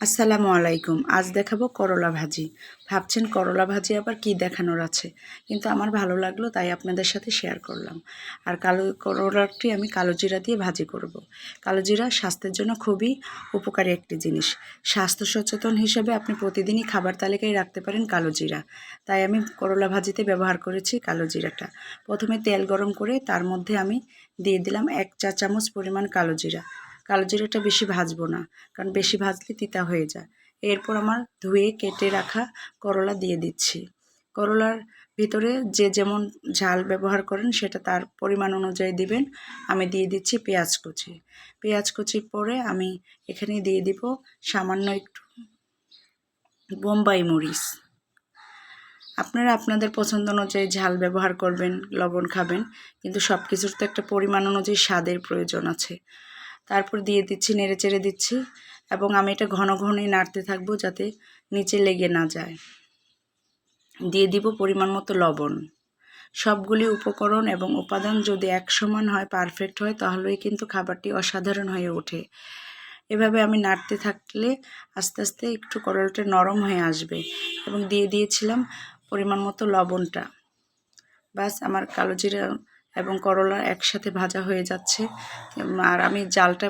আসসালামু আলাইকুম। আজ দেখাবো করলা ভাজি। ভাবছেন করলা ভাজি আবার কি দেখানোর আছে, কিন্তু আমার ভালো লাগলো তাই আপনাদের সাথে শেয়ার করলাম। আর করলাটি আমি কালো জিরা দিয়ে ভাজি করব। কালো জিরা স্বাস্থ্যের জন্য খুবই উপকারী একটি জিনিস। স্বাস্থ্য সচেতন হিসেবে আপনি প্রতিদিনই খাবার তালিকায় রাখতে পারেন কালো জিরা। তাই আমি করলা ভাজিতে ব্যবহার করেছি কালো জিরাটা। প্রথমে তেল গরম করে তার মধ্যে আমি দিয়ে দিলাম 1 চা চামচ পরিমাণ কালো জিরা। কালো জিরাটা বেশি ভাজবো না, কারণ বেশি ভাজলে তিতা হয়ে যায়। এরপর আমার ধুয়ে কেটে রাখা করলা দিয়ে দিচ্ছি। করলার ভিতরে যে যেমন ঝাল ব্যবহার করেন সেটা তার পরিমাণ অনুযায়ী দিবেন। আমি দিয়ে দিচ্ছি পেঁয়াজ কুচি। পেঁয়াজ কুচির পরে আমি এখানে দিয়ে দিব সামান্য একটু বোম্বাই মরিচ। আপনারা আপনাদের পছন্দ অনুযায়ী ঝাল ব্যবহার করবেন, লবণ খাবেন, কিন্তু সব কিছুর তো একটা পরিমাণ অনুযায়ী স্বাদের প্রয়োজন আছে। তারপর দিয়ে দিচ্ছি, নেড়েচেড়ে দিচ্ছি, এবং আমি এটা ঘন ঘনই নাড়তে থাকবো যাতে নিচে লেগে না যায়। দিয়ে দিব পরিমাণ মতো লবণ। সবগুলি উপকরণ এবং উপাদান যদি এক সমান হয়, পারফেক্ট হয়, তাহলেই কিন্তু খাবারটি অসাধারণ হয়ে ওঠে। এভাবে আমি নাড়তে থাকলে আস্তে আস্তে একটু করলাটা নরম হয়ে আসবে, এবং দিয়ে দিয়েছিলাম পরিমাণ মতো লবণটা। বাস, আমার কালো জিরা এবং করলা একসাথে ভাজা হয়ে যাচ্ছে। আর আমি জালটা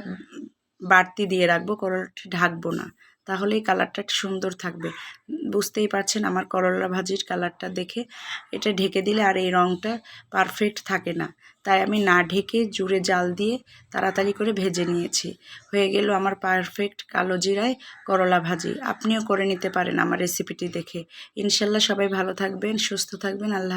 বাড়তি দিয়ে রাখবো, করলাটা ঢাকবো না, তাহলেই কালারটা সুন্দর থাকবে। বুঝতেই পারছেন আমার করলা ভাজির কালারটা দেখে, এটা ঢেকে দিলে আর এই রঙটা পারফেক্ট থাকে না। তাই আমি না ঢেকে জুড়ে জাল দিয়ে তাড়াতাড়ি করে ভেজে নিয়েছি। হয়ে গেল আমার পারফেক্ট কালো জিরায় করলা ভাজি। আপনিও করে নিতে পারেন আমার রেসিপিটি দেখে। ইনশাল্লাহ সবাই ভালো থাকবেন, সুস্থ থাকবেন। আল্লাহ।